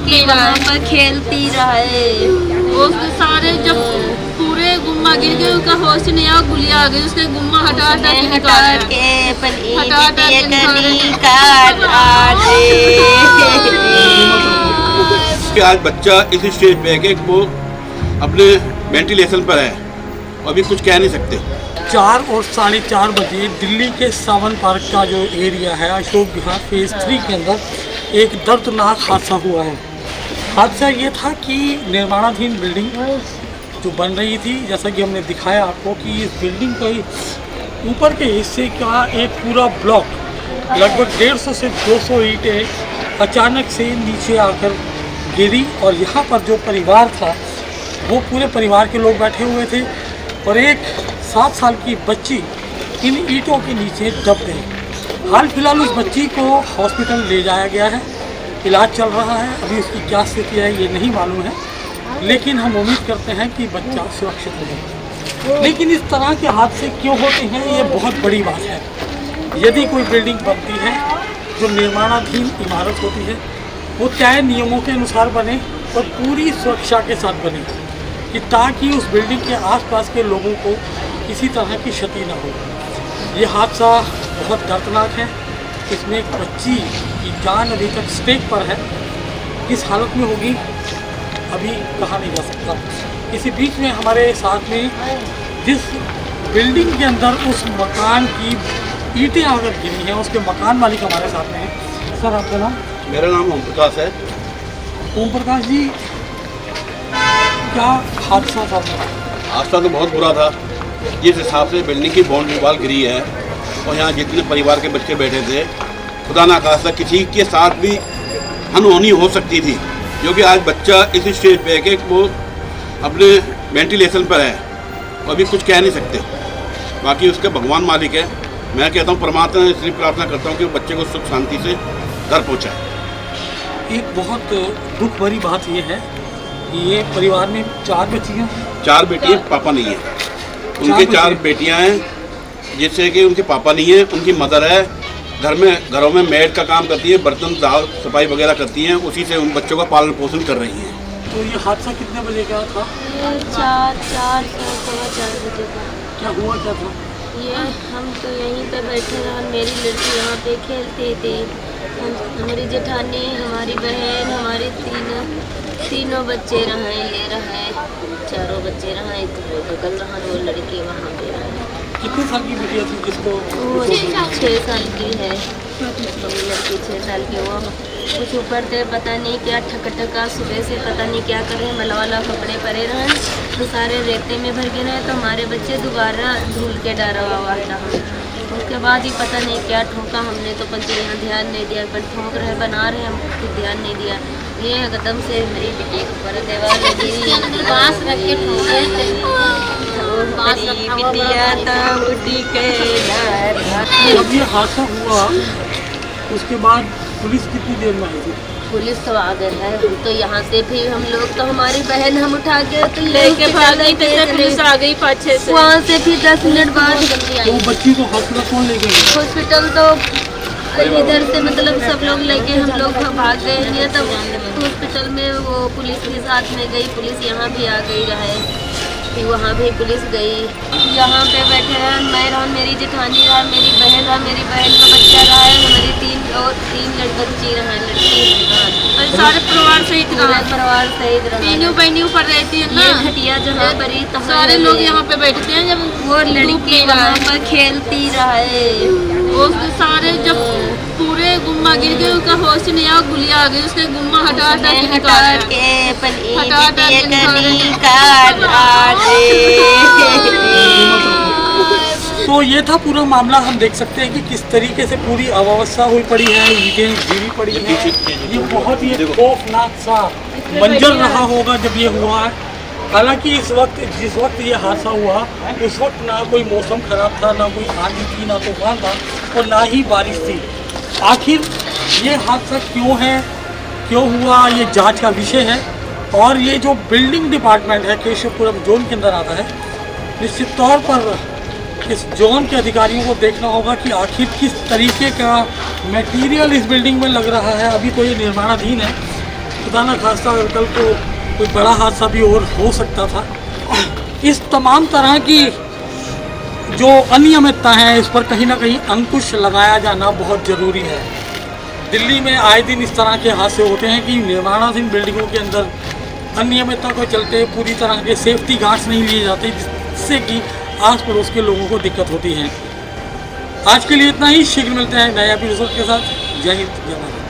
लड़की वहाँ पर खेलती रहे। उसके सारे जब पूरे गुम्मा गिर गए, उसका होश नहीं आया, गुलिया आ गई, उसके गुम्मा हटा हटा के निकाला। कि आज बच्चा इस स्टेज पे है कि वो अपने वेंटिलेशन पर है और अभी कुछ कह नहीं सकते। 4 और 4:30 बजे दिल्ली के सावन पार्क का जो एरिया है अशोक विहार फेज़ 3 के अंदर एक दर्दनाक हादसा हुआ है। हादसा ये था कि निर्माणाधीन बिल्डिंग जो बन रही थी, जैसा कि हमने दिखाया आपको कि इस बिल्डिंग के ऊपर के हिस्से का एक पूरा ब्लॉक लगभग 150 से 200 ईंटें अचानक से नीचे आकर गिरी और यहाँ पर जो परिवार था वो पूरे परिवार के लोग बैठे हुए थे और एक 7 साल की बच्ची इन ईंटों के नीचे दब गई। हाल फिलहाल उस बच्ची को हॉस्पिटल ले जाया गया है, इलाज चल रहा है। अभी उसकी क्या स्थिति है ये नहीं मालूम है, लेकिन हम उम्मीद करते हैं कि बच्चा सुरक्षित रहे। लेकिन इस तरह के हादसे क्यों होते हैं ये बहुत बड़ी बात है। यदि कोई बिल्डिंग बनती है जो निर्माणाधीन इमारत होती है वो तय नियमों के अनुसार बने और पूरी सुरक्षा के साथ बने कि ताकि उस बिल्डिंग के आसपास के लोगों को किसी तरह की क्षति न हो। ये हादसा बहुत दर्दनाक है। इसमें एक बच्ची की जान अभी तक स्टेज पर है, किस हालत में होगी अभी कहा नहीं जा सकता। इसी बीच में हमारे साथ में जिस बिल्डिंग के अंदर उस मकान की ईंटें अगर गिरी हैं उसके मकान मालिक हमारे साथ में हैं। सर आपका नाम? मेरा नाम ओम प्रकाश है। ओम प्रकाश जी, क्या हादसा था? हादसा तो बहुत बुरा था। जिस हिसाब से बिल्डिंग की बाउंड्री वॉल गिरी है और यहाँ जितने परिवार के बच्चे बैठे थे, खुदा ना खास्ता किसी के साथ भी अनहोनी हो सकती थी, क्योंकि आज बच्चा इस स्टेज पे है कि वो अपने वेंटिलेशन पर है और अभी कुछ कह नहीं सकते। बाकी उसके भगवान मालिक है। मैं कहता हूँ परमात्मा से इसलिए प्रार्थना करता हूँ कि बच्चे को सुख शांति से घर पहुँचाए। एक बहुत दुख भरी बात यह है कि ये परिवार में 4 बच्चियाँ, 4 बेटियाँ, पापा नहीं है। उनके 4 बेटियाँ हैं जिससे कि उनके पापा नहीं है, उनकी मदर है। घरों में मेड का काम करती है, बर्तन दाल सफाई वगैरह करती हैं, उसी से उन बच्चों का पालन पोषण कर रही हैं। तो ये हादसा कितने बजे का था? 4 बजे का। क्या हुआ क्या था? ये हम तो यहीं पे बैठे रहे, मेरी लड़की यहाँ पे खेलती थी। हमारी जेठानी, हमारी बहन, हमारे तीनों बच्चे रहे, ये रहे 4 बच्चे रहे, एक वो बगल रहा, वो लड़की वहाँ पे रहे। कितने साल की बिटिया थी जिसको? वो 6 साल की है, मेरी लड़की 6 साल की। वो कुछ ऊपर थे, पता नहीं क्या ठका सुबह से पता नहीं क्या कर रहे हैं, मलवाला कपड़े परे रहे तो सारे रेते में भर गए रहे, तो हमारे बच्चे दोबारा धूल के डरा हुआ रहा। उसके बाद ही पता नहीं क्या ठोका, हमने तो पंचे यहाँ ध्यान नहीं दिया, पर ठोक रहे बना रहे हम कुछ ध्यान नहीं दिया। ये एकदम से मेरी बेटी के ऊपर दीवार लगी, बांस रख के ठोके, बिटिया तो उठी के। जब ये हादसा हुआ उसके बाद पुलिस कितनी देर में आई थी? पुलिस तो आ गए है, तो यहाँ से फिर हम लोग तो हमारी बहन हम उठा के तो लेके भाग गई, पुलिस आ गई 5-6 से। वहाँ से फिर 10 मिनट बाद तो बच्ची को हॉस्पिटल कौन ले गए? हॉस्पिटल तो इधर से मतलब सब लोग लेके हम लोग भाग गए हैं, तब हॉस्पिटल में वो पुलिस के साथ में गई, पुलिस यहाँ भी आ गई रहे, फिर वहाँ भी पुलिस गई। यहाँ पे बैठे हैं, मैं रहा, मेरी जेठानी रहा, मेरी बहन रहा, मेरी बहन का बच्चा रहा है, हमारी 3 बच्ची रहा, लड़की और सारे परिवार सहित रहा, परिवार सहित रहा। तीनों बहनी ऊपर रहती है ना, घटिया जहाँ पर ही तो सारे लोग यहाँ पे बैठते हैं। जब वो लड़की वहाँ पर खेलती रहे, उसके सारे जब पूरे गुम्मा गिर गए, उसका होश नहीं आया, गुलिया आ गई, उसके गुम्मा हटा हटा के निकाला। तो ये था पूरा मामला। हम देख सकते हैं कि किस तरीके से पूरी अव्यवस्था हुई पड़ी है, ईंटें गिरी पड़ी हैं। ये बहुत ही खौफनाक सा मंजर रहा होगा जब ये हुआ है। हालांकि जिस वक्त ये हादसा हुआ उस वक्त ना कोई मौसम खराब था, ना कोई आंधी थी, ना तूफान था और ना ही बारिश थी। आखिर ये हादसा क्यों है, क्यों हुआ, ये जांच का विषय है। और ये जो बिल्डिंग डिपार्टमेंट है केशवपुरम जोन के अंदर आता है, निश्चित तौर पर इस जोन के अधिकारियों को देखना होगा कि आखिर किस तरीके का मटेरियल इस बिल्डिंग में लग रहा है। अभी तो ये निर्माणाधीन है, खुदा न खास्ता अगर कल को कोई बड़ा हादसा भी और हो सकता था। इस तमाम तरह की जो अनियमितता है इस पर कहीं ना कहीं अंकुश लगाया जाना बहुत ज़रूरी है। दिल्ली में आए दिन इस तरह के हादसे होते हैं कि निर्माणाधीन बिल्डिंगों के अंदर अनियमितता को चलते पूरी तरह के सेफ्टी गार्ड्स नहीं लिए जाते, जिससे कि आस पड़ोस के लोगों को दिक्कत होती है। आज के लिए इतना ही, शीघ्र मिलते हैं नए एपिसोड के साथ। जय हिंद, जय भारत।